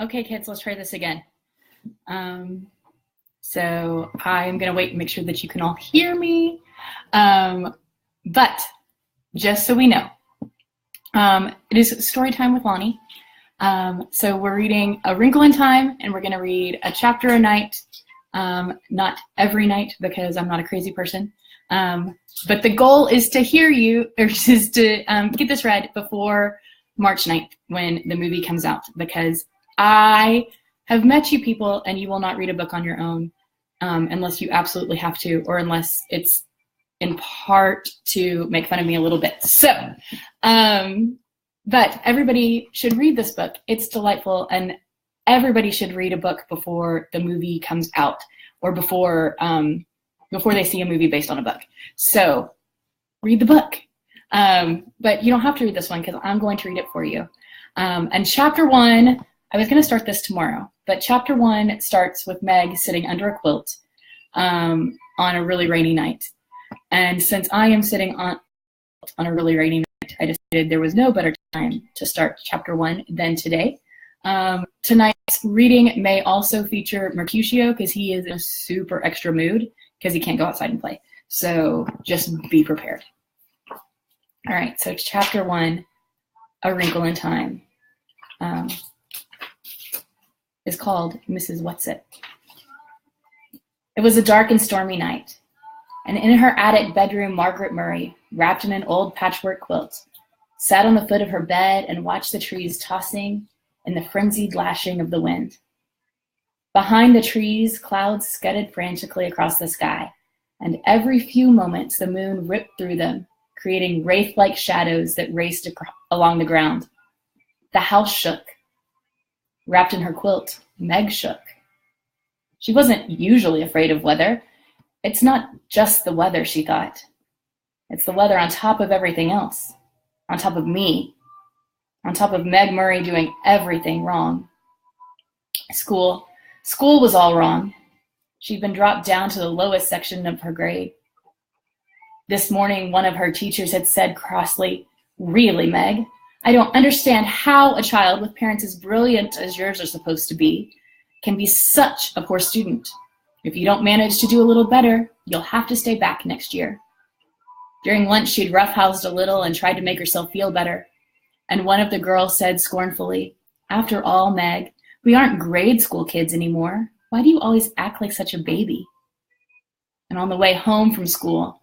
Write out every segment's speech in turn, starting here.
Okay, kids, let's try this again. So I'm going to wait and make sure that you can all hear me. But just so we know, it is story time with Loni. So we're reading A Wrinkle in Time, and we're going to read a chapter a night. Not every night, because I'm not a crazy person. But the goal is to hear you, or is to get this read before March 9th when the movie comes out, because I have met you people and you will not read a book on your own unless you absolutely have to, or unless it's in part to make fun of me a little bit. So, but everybody should read this book. It's delightful, and everybody should read a book before the movie comes out, or before they see a movie based on a book. So read the book. But you don't have to read this one because I'm going to read it for you. And chapter 1, I was going to start this tomorrow, but chapter 1 starts with Meg sitting under a quilt on a really rainy night. And since I am sitting on a really rainy night, I decided there was no better time to start chapter 1 than today. Tonight's reading may also feature Mercutio because he is in a super extra mood because he can't go outside and play. So just be prepared. All right, so chapter 1, A Wrinkle in Time, is called Mrs. Whatsit. It was a dark and stormy night, and in her attic bedroom, Margaret Murray, wrapped in an old patchwork quilt, sat on the foot of her bed and watched the trees tossing in the frenzied lashing of the wind. Behind the trees, clouds scudded frantically across the sky, and every few moments the moon ripped through them, creating wraith-like shadows that raced along the ground. The house shook. Wrapped in her quilt, Meg shook. She wasn't usually afraid of weather. It's not just the weather, she thought. It's the weather on top of everything else. On top of me. On top of Meg Murray doing everything wrong. School was all wrong. She'd been dropped down to the lowest section of her grade. This morning, one of her teachers had said crossly, "Really, Meg, I don't understand how a child with parents as brilliant as yours are supposed to be can be such a poor student. If you don't manage to do a little better, you'll have to stay back next year." During lunch, she'd roughhoused a little and tried to make herself feel better. And one of the girls said scornfully, "After all, Meg, we aren't grade school kids anymore. Why do you always act like such a baby?" And on the way home from school,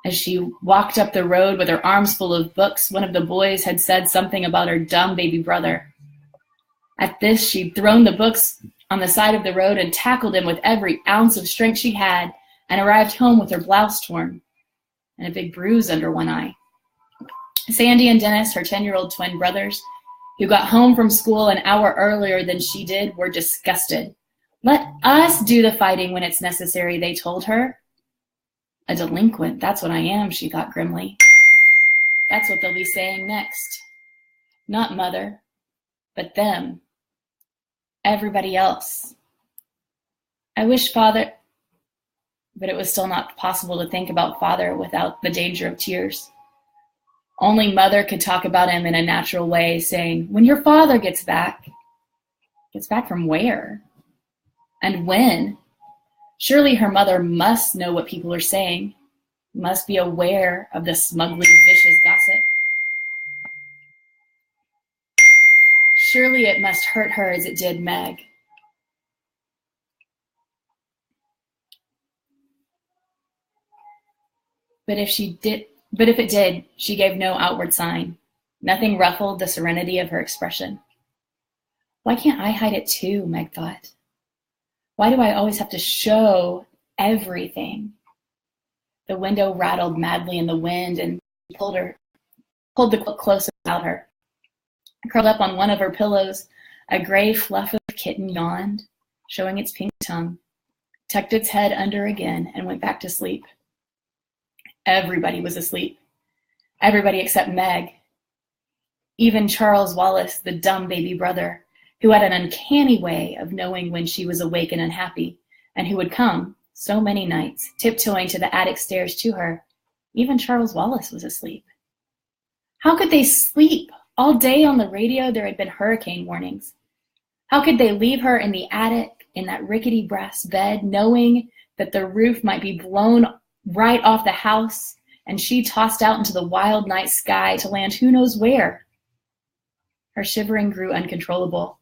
as she walked up the road with her arms full of books, one of the boys had said something about her dumb baby brother. At this, she'd thrown the books on the side of the road and tackled him with every ounce of strength she had, and arrived home with her blouse torn and a big bruise under one eye. Sandy and Dennis, her 10-year-old twin brothers, who got home from school an hour earlier than she did, were disgusted. "Let us do the fighting when it's necessary," they told her. A delinquent, that's what I am, she thought grimly. That's what they'll be saying next. Not mother, but them. Everybody else. I wish father, but it was still not possible to think about father without the danger of tears. Only mother could talk about him in a natural way, saying, "When your father gets back." Gets back from where? And when? Surely her mother must know what people are saying, must be aware of the smugly vicious gossip. Surely it must hurt her as it did Meg. But if it did, she gave no outward sign. Nothing ruffled the serenity of her expression. Why can't I hide it too, Meg thought. Why do I always have to show everything? The window rattled madly in the wind and pulled the quilt close about her. Curled up on one of her pillows, a gray fluff of kitten yawned, showing its pink tongue, tucked its head under again, and went back to sleep. Everybody was asleep. Everybody except Meg. Even Charles Wallace, the dumb baby brother, who had an uncanny way of knowing when she was awake and unhappy, and who would come, so many nights, tiptoeing to the attic stairs to her. Even Charles Wallace was asleep. How could they sleep? All day on the radio there had been hurricane warnings. How could they leave her in the attic in that rickety brass bed, knowing that the roof might be blown right off the house and she tossed out into the wild night sky to land who knows where? Her shivering grew uncontrollable.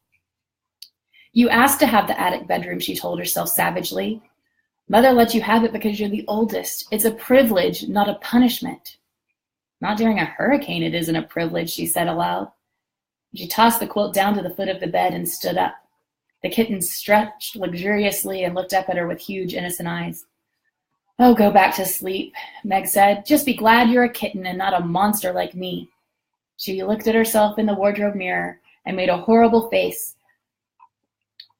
You asked to have the attic bedroom, she told herself savagely. Mother let you have it because you're the oldest. It's a privilege, not a punishment. Not during a hurricane it isn't a privilege, she said aloud. She tossed the quilt down to the foot of the bed and stood up. The kitten stretched luxuriously and looked up at her with huge, innocent eyes. Oh, go back to sleep, Meg said. Just be glad you're a kitten and not a monster like me. She looked at herself in the wardrobe mirror and made a horrible face,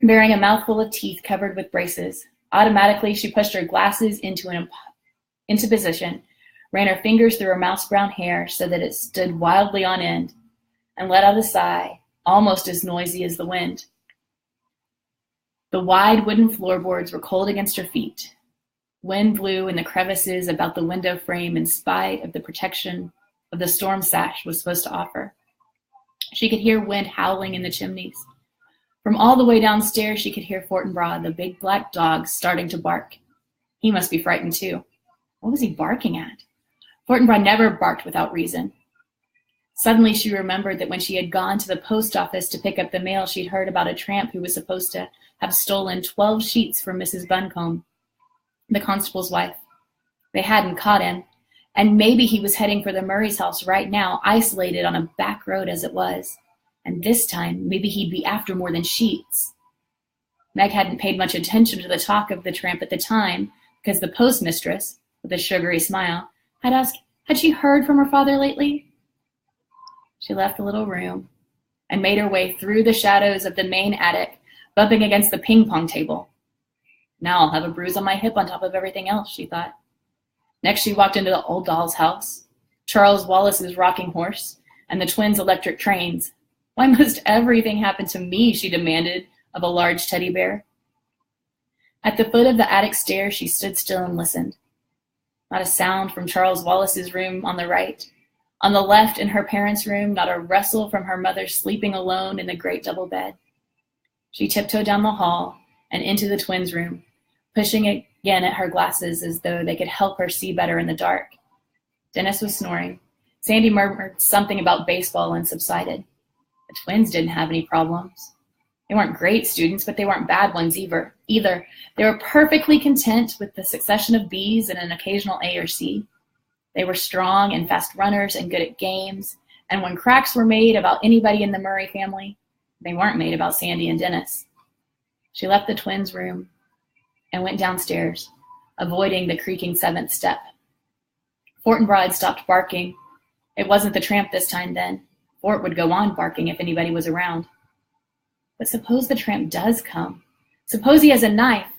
bearing a mouthful of teeth covered with braces. Automatically, she pushed her glasses into position, ran her fingers through her mouse brown hair so that it stood wildly on end, and let out a sigh, almost as noisy as the wind. The wide wooden floorboards were cold against her feet. Wind blew in the crevices about the window frame in spite of the protection of the storm sash was supposed to offer. She could hear wind howling in the chimneys. From all the way downstairs, she could hear Fortinbras, the big black dog, starting to bark. He must be frightened too. What was he barking at? Fortinbras never barked without reason. Suddenly she remembered that when she had gone to the post office to pick up the mail, she'd heard about a tramp who was supposed to have stolen 12 sheets from Mrs. Buncombe, the constable's wife. They hadn't caught him, and maybe he was heading for the Murray's house right now, isolated on a back road as it was. And this time, maybe he'd be after more than sheets. Meg hadn't paid much attention to the talk of the tramp at the time, because the postmistress, with a sugary smile, had asked, had she heard from her father lately? She left the little room and made her way through the shadows of the main attic, bumping against the ping-pong table. Now I'll have a bruise on my hip on top of everything else, she thought. Next she walked into the old doll's house, Charles Wallace's rocking horse, and the twins' electric trains. Why must everything happen to me, she demanded of a large teddy bear. At the foot of the attic stairs, she stood still and listened. Not a sound from Charles Wallace's room on the right. On the left, in her parents' room, not a rustle from her mother sleeping alone in the great double bed. She tiptoed down the hall and into the twins' room, pushing again at her glasses as though they could help her see better in the dark. Dennis was snoring. Sandy murmured something about baseball and subsided. The twins didn't have any problems. They weren't great students, but they weren't bad ones either. They were perfectly content with the succession of B's and an occasional A or C. They were strong and fast runners and good at games, and when cracks were made about anybody in the Murray family, they weren't made about Sandy and Dennis. She left the twins' room and went downstairs, avoiding the creaking seventh step. Fortinbras had stopped barking. It wasn't the tramp this time then. Fort would go on barking if anybody was around. But suppose the tramp does come. Suppose he has a knife.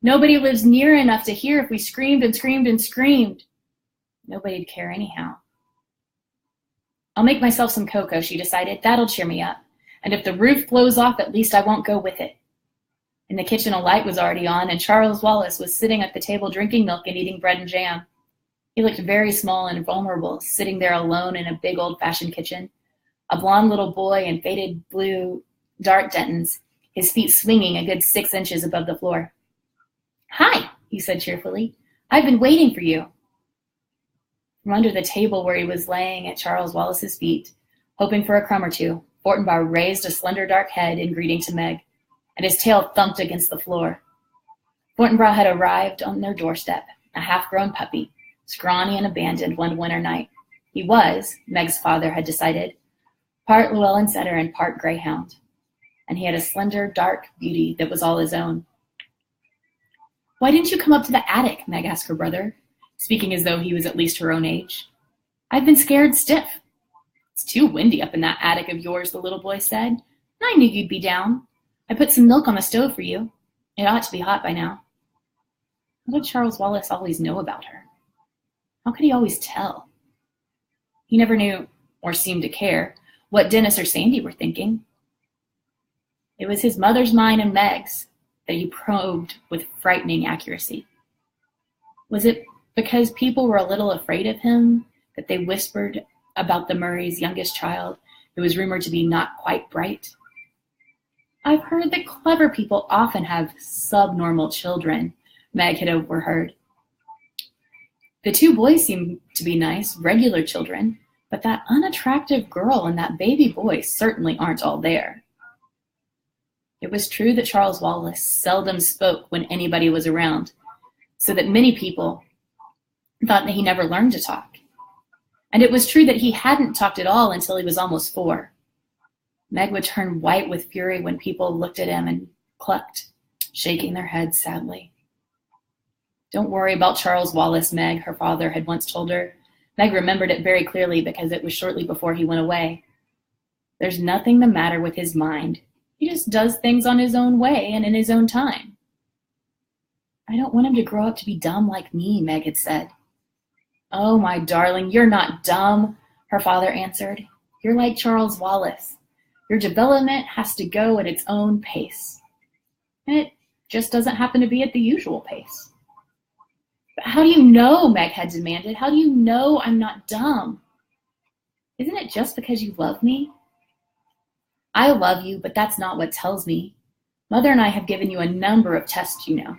Nobody lives near enough to hear if we screamed and screamed and screamed. Nobody'd care anyhow. I'll make myself some cocoa, she decided. That'll cheer me up. And if the roof blows off, at least I won't go with it. In the kitchen, a light was already on, and Charles Wallace was sitting at the table drinking milk and eating bread and jam. He looked very small and vulnerable, sitting there alone in a big old-fashioned kitchen. A blond little boy in faded blue dark Dentons, his feet swinging a good 6 inches above the floor. Hi, he said cheerfully. I've been waiting for you. From under the table where he was laying at Charles Wallace's feet, hoping for a crumb or two, Fortinbras raised a slender dark head in greeting to Meg, and his tail thumped against the floor. Fortinbras had arrived on their doorstep, a half-grown puppy, scrawny and abandoned one winter night. He was, Meg's father had decided, part Llewellyn setter and part greyhound, and he had a slender, dark beauty that was all his own. Why didn't you come up to the attic? Meg asked her brother, speaking as though he was at least her own age. I've been scared stiff. It's too windy up in that attic of yours, the little boy said. I knew you'd be down. I put some milk on the stove for you. It ought to be hot by now. What did Charles Wallace always know about her? How could he always tell? He never knew, or seemed to care, what Dennis or Sandy were thinking. It was his mother's mind and Meg's that he probed with frightening accuracy. Was it because people were a little afraid of him that they whispered about the Murrays' youngest child, who was rumored to be not quite bright? I've heard that clever people often have subnormal children, Meg had overheard. The two boys seem to be nice, regular children, but that unattractive girl and that baby boy certainly aren't all there. It was true that Charles Wallace seldom spoke when anybody was around, so that many people thought that he never learned to talk. And it was true that he hadn't talked at all until he was almost 4. Meg would turn white with fury when people looked at him and clucked, shaking their heads sadly. "Don't worry about Charles Wallace, Meg," her father had once told her. Meg remembered it very clearly because it was shortly before he went away. "There's nothing the matter with his mind. He just does things on his own way and in his own time." "I don't want him to grow up to be dumb like me," Meg had said. "Oh, my darling, you're not dumb," her father answered. "You're like Charles Wallace. Your development has to go at its own pace. And it just doesn't happen to be at the usual pace." "But how do you know?" Meg had demanded. "How do you know I'm not dumb? Isn't it just because you love me?" "I love you, but that's not what tells me. Mother and I have given you a number of tests, you know."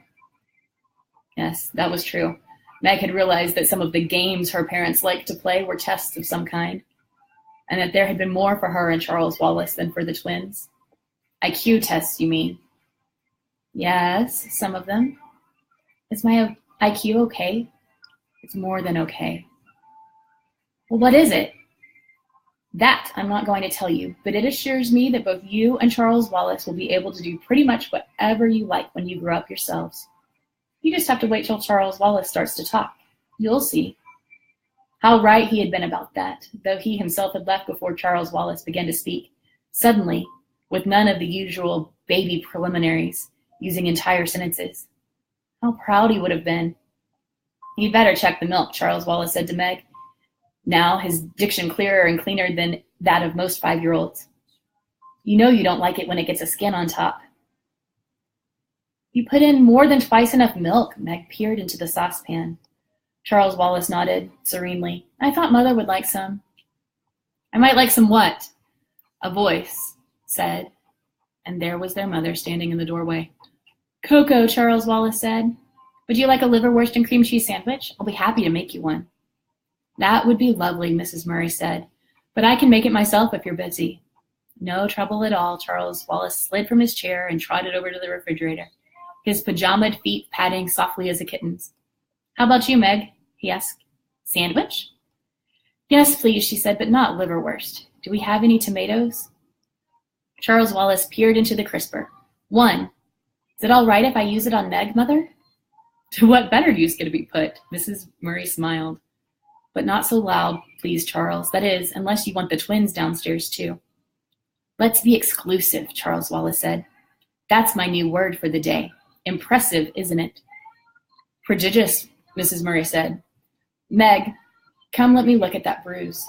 Yes, that was true. Meg had realized that some of the games her parents liked to play were tests of some kind, and that there had been more for her and Charles Wallace than for the twins. "IQ tests, you mean?" "Yes, some of them." "Is my IQ okay?" "It's more than okay." "Well, what is it?" "That I'm not going to tell you, but it assures me that both you and Charles Wallace will be able to do pretty much whatever you like when you grow up yourselves. You just have to wait till Charles Wallace starts to talk. You'll see." How right he had been about that, though he himself had left before Charles Wallace began to speak, suddenly, with none of the usual baby preliminaries, using entire sentences. How proud he would have been. "You'd better check the milk," Charles Wallace said to Meg, now his diction clearer and cleaner than that of most 5-year-olds. "You know you don't like it when it gets a skin on top." "You put in more than twice enough milk." Meg peered into the saucepan. Charles Wallace nodded serenely. "I thought Mother would like some." "I might like some what?" A voice said, and there was their mother standing in the doorway. "Cocoa," Charles Wallace said. "Would you like a liverwurst and cream cheese sandwich? I'll be happy to make you one." "That would be lovely," Mrs. Murray said, "but I can make it myself if you're busy." "No trouble at all." Charles Wallace slid from his chair and trotted over to the refrigerator, his pajamaed feet padding softly as a kitten's. "How about you, Meg?" he asked. "Sandwich?" "Yes, please," she said, "but not liverwurst. Do we have any tomatoes?" Charles Wallace peered into the crisper. "One. Is it all right if I use it on Meg, Mother?" "To what better use could it be put?" Mrs. Murray smiled. "But not so loud, please, Charles. That is, unless you want the twins downstairs, too." "Let's be exclusive," Charles Wallace said. "That's my new word for the day. Impressive, isn't it?" "Prodigious," Mrs. Murray said. "Meg, come let me look at that bruise."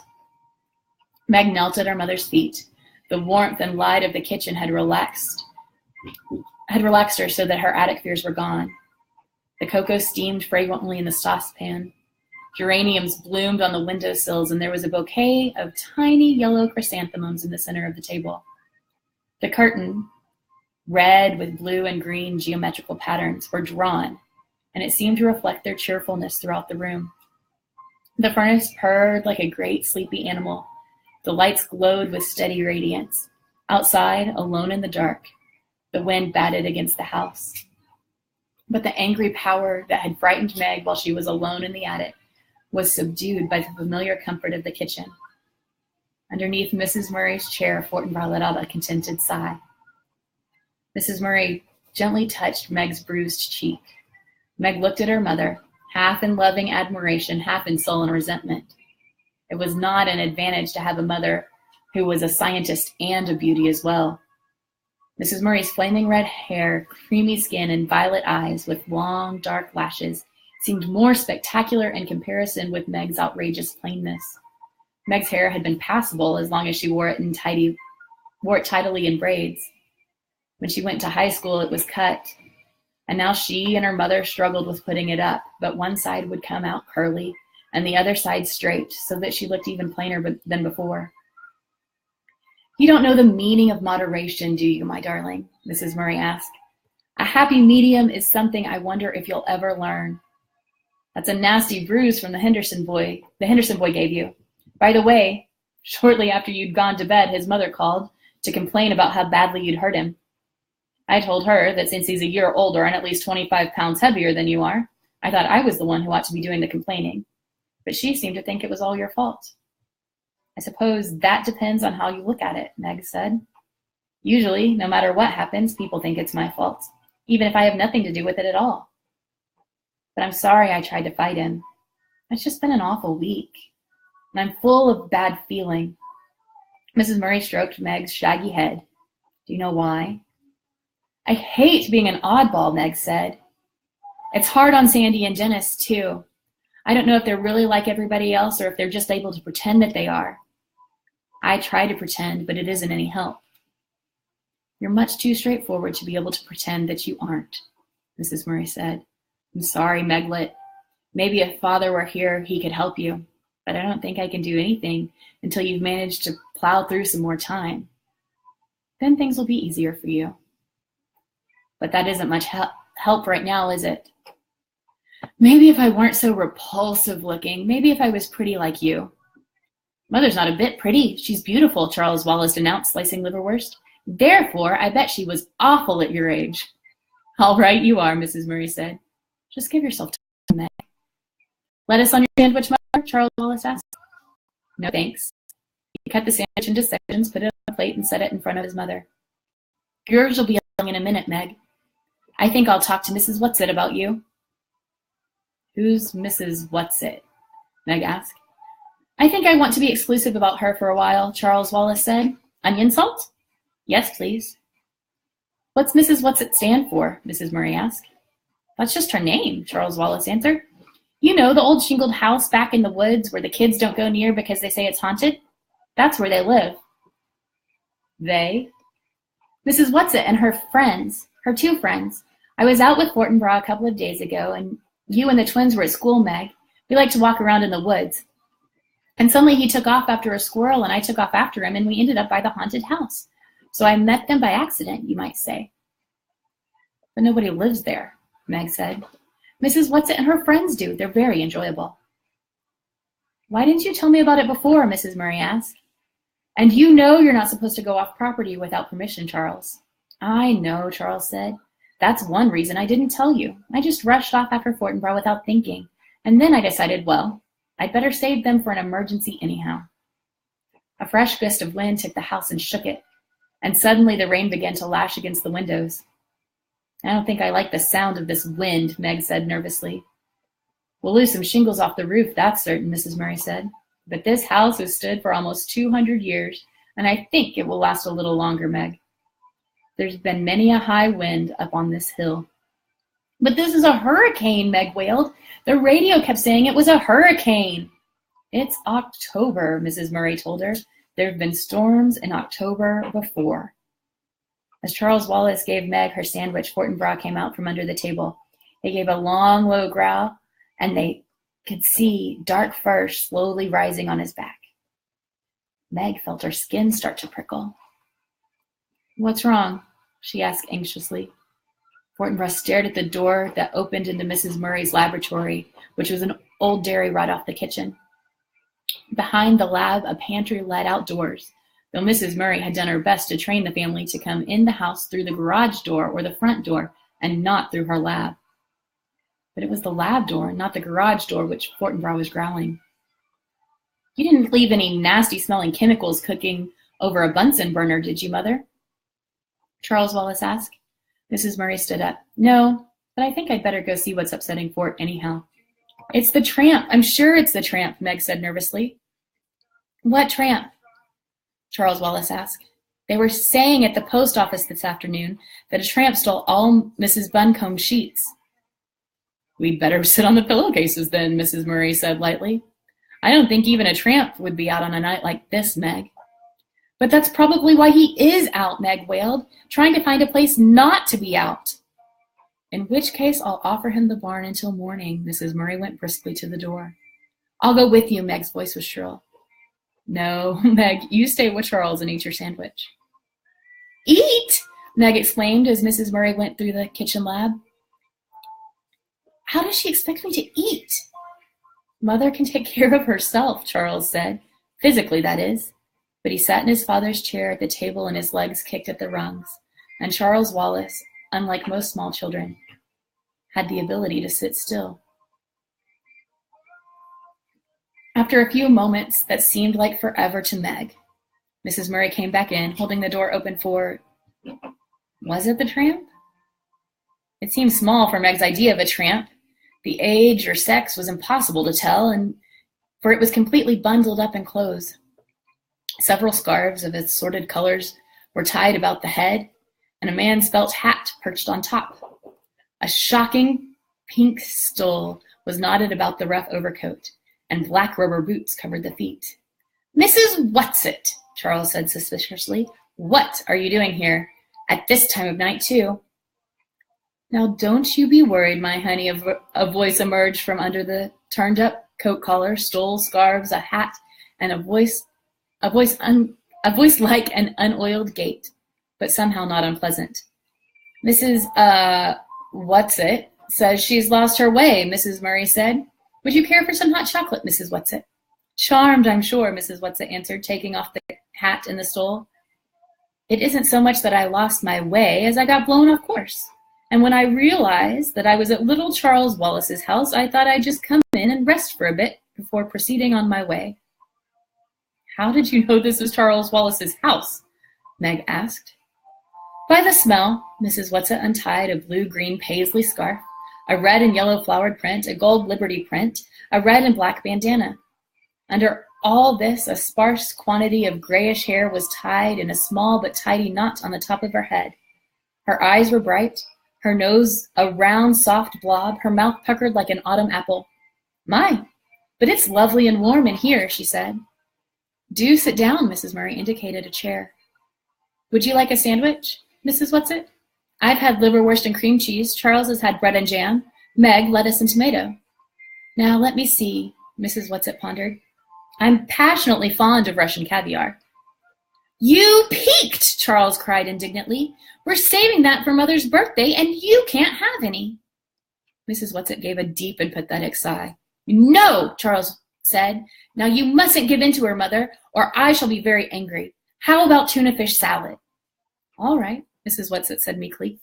Meg knelt at her mother's feet. The warmth and light of the kitchen had relaxed her so that her attic fears were gone. The cocoa steamed fragrantly in the saucepan. Geraniums bloomed on the windowsills, and there was a bouquet of tiny yellow chrysanthemums in the center of the table. The curtain, red with blue and green geometrical patterns, were drawn, and it seemed to reflect their cheerfulness throughout the room. The furnace purred like a great sleepy animal. The lights glowed with steady radiance. Outside, alone in the dark, the wind batted against the house. But the angry power that had frightened Meg while she was alone in the attic was subdued by the familiar comfort of the kitchen. Underneath Mrs. Murray's chair, Fortinbras let out a contented sigh. Mrs. Murray gently touched Meg's bruised cheek. Meg looked at her mother, half in loving admiration, half in sullen resentment. It was not an advantage to have a mother who was a scientist and a beauty as well. Mrs. Murray's flaming red hair, creamy skin, and violet eyes with long, dark lashes seemed more spectacular in comparison with Meg's outrageous plainness. Meg's hair had been passable as long as she wore it tidily in braids. When she went to high school, it was cut, and now she and her mother struggled with putting it up, but one side would come out curly and the other side straight, so that she looked even plainer than before. You don't know the meaning of moderation, do you, my darling? Mrs. Murray asked. A happy medium is something I wonder if you'll ever learn. That's a nasty bruise from the Henderson boy gave you. By the way, shortly after you'd gone to bed, his mother called to complain about how badly you'd hurt him. I told her that since he's a year older and at least 25 pounds heavier than you are, I thought I was the one who ought to be doing the complaining. But she seemed to think it was all your fault. I suppose that depends on how you look at it, Meg said. Usually, no matter what happens, people think it's my fault, even if I have nothing to do with it at all. But I'm sorry I tried to fight him. It's just been an awful week, and I'm full of bad feeling. Mrs. Murray stroked Meg's shaggy head. Do you know why? I hate being an oddball, Meg said. It's hard on Sandy and Dennis, too. I don't know if they're really like everybody else or if they're just able to pretend that they are. I try to pretend, but it isn't any help. You're much too straightforward to be able to pretend that you aren't, Mrs. Murray said. I'm sorry, Meglet. Maybe if Father were here, he could help you, but I don't think I can do anything until you've managed to plow through some more time. Then things will be easier for you. But that isn't much help right now, is it? Maybe if I weren't so repulsive looking, maybe if I was pretty like you. Mother's not a bit pretty. She's beautiful, Charles Wallace announced, slicing liverwurst. Therefore, I bet she was awful at your age. All right, you are, Mrs. Murray said. Just give yourself time, Meg. Lettuce on your sandwich, Mother? Charles Wallace asked. No, thanks. He cut the sandwich into sections, put it on a plate, and set it in front of his mother. Yours will be along in a minute, Meg. I think I'll talk to Mrs. Whatsit about you. Who's Mrs. Whatsit? Meg asked. I think I want to be exclusive about her for a while, Charles Wallace said. Onion salt? Yes, please. What's Mrs. Whatsit stand for? Mrs. Murray asked. That's just her name, Charles Wallace answered. You know, the old shingled house back in the woods where the kids don't go near because they say it's haunted? That's where they live. They? Mrs. Whatsit and her friends, her two friends. I was out with Fortinbras a couple of days ago, and you and the twins were at school, Meg. We like to walk around in the woods. And suddenly he took off after a squirrel, and I took off after him, and we ended up by the haunted house. So I met them by accident, you might say. But nobody lives there, Meg said. Mrs. Whatsit and her friends do. They're very enjoyable. Why didn't you tell me about it before? Mrs. Murray asked. And you know you're not supposed to go off property without permission, Charles. I know, Charles said. That's one reason I didn't tell you. I just rushed off after Fortinbras without thinking. And then I decided, well, I'd better save them for an emergency anyhow. A fresh gust of wind took the house and shook it, and suddenly the rain began to lash against the windows. I don't think I like the sound of this wind, Meg said nervously. We'll lose some shingles off the roof, that's certain, Mrs. Murray said. But this house has stood for almost 200 years, and I think it will last a little longer, Meg. There's been many a high wind up on this hill. But this is a hurricane, Meg wailed. The radio kept saying it was a hurricane. It's October, Mrs. Murray told her. There have been storms in October before. As Charles Wallace gave Meg her sandwich, Fortinbras came out from under the table. He gave a long, low growl, and they could see dark fur slowly rising on his back. Meg felt her skin start to prickle. What's wrong? She asked anxiously. Fortinbras stared at the door that opened into Mrs. Murray's laboratory, which was an old dairy right off the kitchen. Behind the lab, a pantry led outdoors, though Mrs. Murray had done her best to train the family to come in the house through the garage door or the front door and not through her lab. But it was the lab door, not the garage door, which Fortinbras was growling. You didn't leave any nasty-smelling chemicals cooking over a Bunsen burner, did you, Mother? Charles Wallace asked. Mrs. Murray stood up. No, but I think I'd better go see what's upsetting Fort anyhow. It's the tramp. I'm sure it's the tramp, Meg said nervously. What tramp? Charles Wallace asked. They were saying at the post office this afternoon that a tramp stole all Mrs. Buncombe's sheets. We'd better sit on the pillowcases then, Mrs. Murray said lightly. I don't think even a tramp would be out on a night like this, Meg. But that's probably why he is out, Meg wailed, trying to find a place not to be out. In which case I'll offer him the barn until morning. Mrs. Murray went briskly to the door. I'll go with you, Meg's voice was shrill. No, Meg, you stay with Charles and eat your sandwich. Eat? Meg exclaimed as Mrs. Murray went through the kitchen lab. How does she expect me to eat? Mother can take care of herself, Charles said. Physically, that is. But he sat in his father's chair at the table and his legs kicked at the rungs. And Charles Wallace, unlike most small children, had the ability to sit still. After a few moments that seemed like forever to Meg, Mrs. Murray came back in, holding the door open for, was it the tramp? It seemed small for Meg's idea of a tramp. The age or sex was impossible to tell, for it was completely bundled up in clothes. Several scarves of assorted colors were tied about the head, and a man's felt hat perched on top. A shocking pink stole was knotted about the rough overcoat, and black rubber boots covered the feet. Mrs. Whatsit, Charles said suspiciously. What are you doing here? At this time of night, too. Now don't you be worried, my honey, a voice emerged from under the turned-up coat collar, stole, scarves, a hat, and a voice like an unoiled gate, but somehow not unpleasant. Mrs. Whatsit says she's lost her way, Mrs. Murray said. Would you care for some hot chocolate, Mrs. Whatsit? Charmed, I'm sure, Mrs. Whatsit answered, taking off the hat and the stole. It isn't so much that I lost my way as I got blown off course. And when I realized that I was at little Charles Wallace's house, I thought I'd just come in and rest for a bit before proceeding on my way. How did you know this was Charles Wallace's house? Meg asked. By the smell, Mrs. Whatsit untied a blue-green paisley scarf, a red and yellow flowered print, a gold Liberty print, a red and black bandana. Under all this, a sparse quantity of grayish hair was tied in a small but tidy knot on the top of her head. Her eyes were bright, her nose a round, soft blob, her mouth puckered like an autumn apple. My, but it's lovely and warm in here, she said. Do sit down, Mrs. Murray indicated a chair. Would you like a sandwich, Mrs. Whatsit? I've had liverwurst and cream cheese. Charles has had bread and jam. Meg, lettuce and tomato. Now, let me see, Mrs. Whatsit pondered. I'm passionately fond of Russian caviar. You peaked, Charles cried indignantly. We're saving that for Mother's birthday, and you can't have any. Mrs. Whatsit gave a deep and pathetic sigh. No, Charles said. Now you mustn't give in to her, Mother, or I shall be very angry. How about tuna fish salad? All right, Mrs. Whatsit said meekly.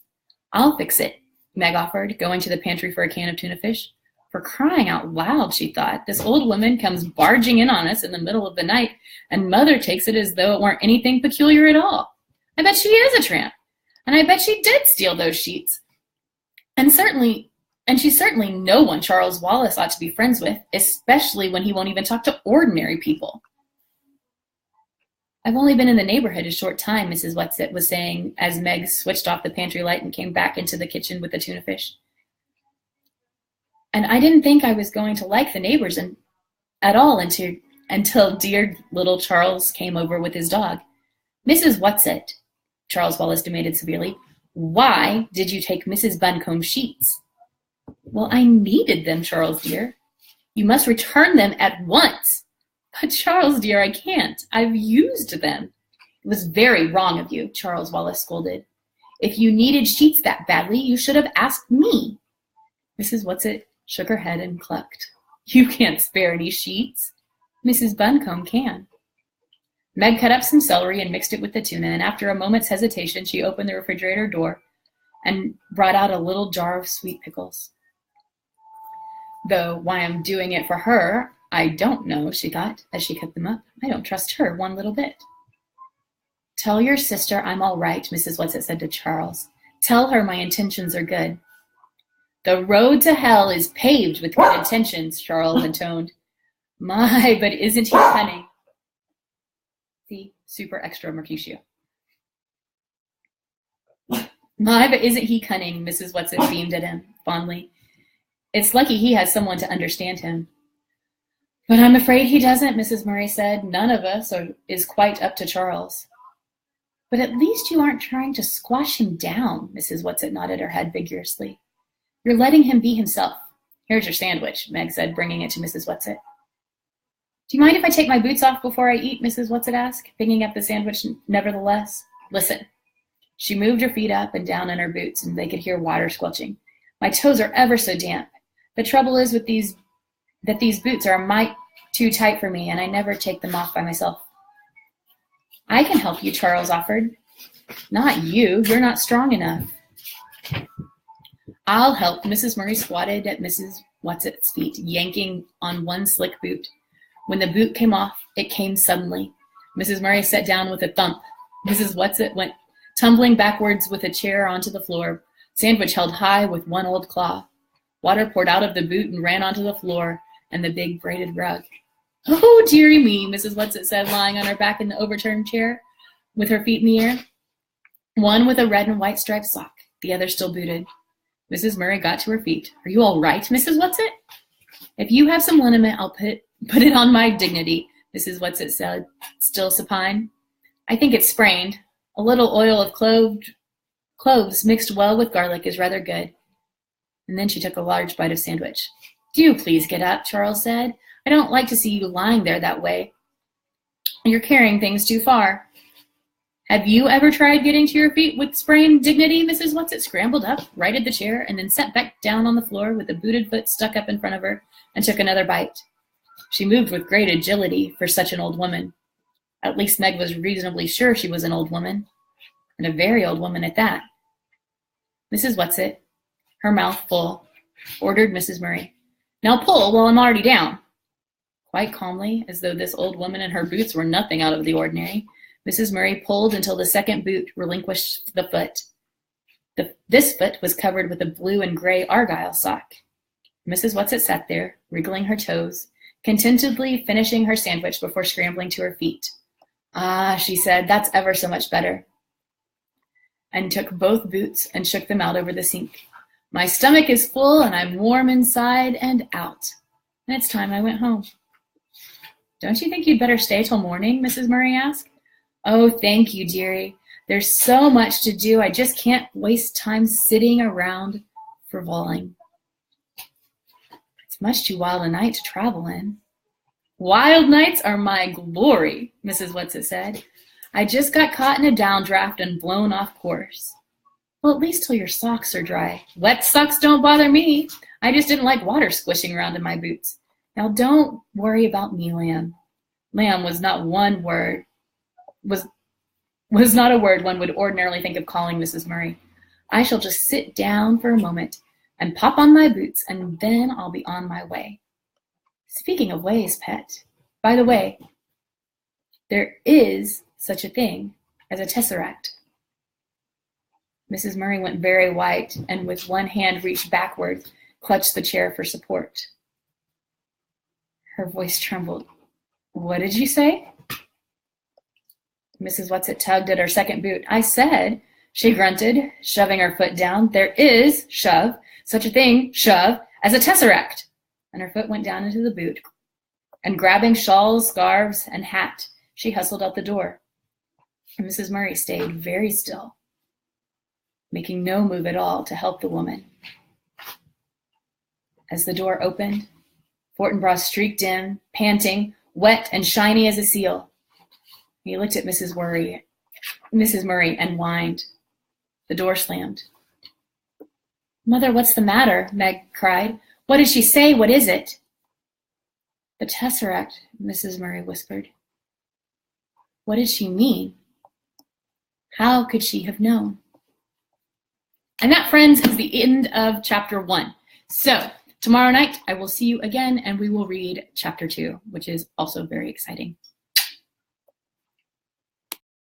I'll fix it, Meg offered, going to the pantry for a can of tuna fish. For crying out loud, she thought, this old woman comes barging in on us in the middle of the night, and Mother takes it as though it weren't anything peculiar at all. I bet she is a tramp, and I bet she did steal those sheets. And she's certainly no one Charles Wallace ought to be friends with, especially when he won't even talk to ordinary people. I've only been in the neighborhood a short time, Mrs. Whatsit was saying as Meg switched off the pantry light and came back into the kitchen with the tuna fish. And I didn't think I was going to like the neighbors at all until dear little Charles came over with his dog. Mrs. Whatsit, Charles Wallace demanded severely, why did you take Mrs. Buncombe's sheets? Well, I needed them, Charles dear. You must return them at once. But Charles dear, I can't. I've used them. It was very wrong of you, Charles Wallace scolded. If you needed sheets that badly, you should have asked me. Mrs. Whatsit shook her head and clucked. You can't spare any sheets. Mrs. Buncombe can. Meg cut up some celery and mixed it with the tuna, and after a moment's hesitation, she opened the refrigerator door and brought out a little jar of sweet pickles. Though why I'm doing it for her, I don't know, she thought, as she cut them up. I don't trust her one little bit. Tell your sister I'm all right, Mrs. Whatsit said to Charles. Tell her my intentions are good. The road to hell is paved with good intentions, Charles intoned. My, but isn't he cunning? See, super extra Mercutio. My, but isn't he cunning, Mrs. Whatsit beamed at him fondly. It's lucky he has someone to understand him. But I'm afraid he doesn't, Mrs. Murray said. None of us is quite up to Charles. But at least you aren't trying to squash him down, Mrs. Whatsit nodded her head vigorously. You're letting him be himself. Here's your sandwich, Meg said, bringing it to Mrs. Whatsit. Do you mind if I take my boots off before I eat? Mrs. Whatsit asked, picking up the sandwich nevertheless. Listen. She moved her feet up and down in her boots, and they could hear water squelching. My toes are ever so damp. The trouble is with these boots are a mite too tight for me, and I never take them off by myself. I can help you, Charles offered. Not you. You're not strong enough. I'll help. Mrs. Murray squatted at Mrs. Whatsit's feet, yanking on one slick boot. When the boot came off, it came suddenly. Mrs. Murray sat down with a thump. Mrs. Whatsit went tumbling backwards with a chair onto the floor, sandwich held high with one old claw. Water poured out of the boot and ran onto the floor and the big braided rug. Oh, dearie me, Mrs. Whatsit said, lying on her back in the overturned chair with her feet in the air. One with a red and white striped sock, the other still booted. Mrs. Murray got to her feet. Are you all right, Mrs. Whatsit? If you have some liniment, I'll put it on my dignity, Mrs. Whatsit said, still supine. I think it's sprained. A little oil of cloves mixed well with garlic is rather good. And then she took a large bite of sandwich. Do please get up, Charles said. I don't like to see you lying there that way. You're carrying things too far. Have you ever tried getting to your feet with sprained dignity? Mrs. Whatsit scrambled up, righted the chair, and then sat back down on the floor with the booted foot stuck up in front of her and took another bite. She moved with great agility for such an old woman. At least Meg was reasonably sure she was an old woman, and a very old woman at that. Mrs. Whatsit, her mouth full, ordered Mrs. Murray, Now pull while I'm already down. Quite calmly, as though this old woman and her boots were nothing out of the ordinary, Mrs. Murray pulled until the second boot relinquished the foot. This foot was covered with a blue and gray argyle sock. Mrs. Whatsit sat there, wriggling her toes, contentedly finishing her sandwich before scrambling to her feet. Ah, she said, that's ever so much better, and took both boots and shook them out over the sink. My stomach is full, and I'm warm inside and out. And it's time I went home. Don't you think you'd better stay till morning? Mrs. Murray asked. Oh, thank you, dearie. There's so much to do. I just can't waste time sitting around frivoling. It's much too wild a night to travel in. Wild nights are my glory, Mrs. Whatsit said. I just got caught in a downdraft and blown off course. Well, at least till your socks are dry. Wet socks don't bother me. I just didn't like water squishing around in my boots. Now don't worry about me, Lamb. Lamb was not a word one would ordinarily think of calling Mrs. Murray. I shall just sit down for a moment and pop on my boots, and then I'll be on my way. Speaking of ways, pet, by the way, there is such a thing as a tesseract. Mrs. Murray went very white and with one hand reached backward, clutched the chair for support. Her voice trembled. What did you say? Mrs. Whatsit tugged at her second boot. I said, she grunted, shoving her foot down, there is, shove, such a thing, shove, as a tesseract. And her foot went down into the boot. And grabbing shawls, scarves, and hat, she hustled out the door. And Mrs. Murray stayed very still, making no move at all to help the woman. As the door opened, Fortinbras streaked in, panting, wet and shiny as a seal. He looked at Mrs. Murray and whined. The door slammed. Mother, what's the matter? Meg cried. What did she say? What is it? The tesseract, Mrs. Murray whispered. What did she mean? How could she have known? And that, friends, is the end of chapter 1. So tomorrow night I will see you again, and we will read chapter 2, which is also very exciting.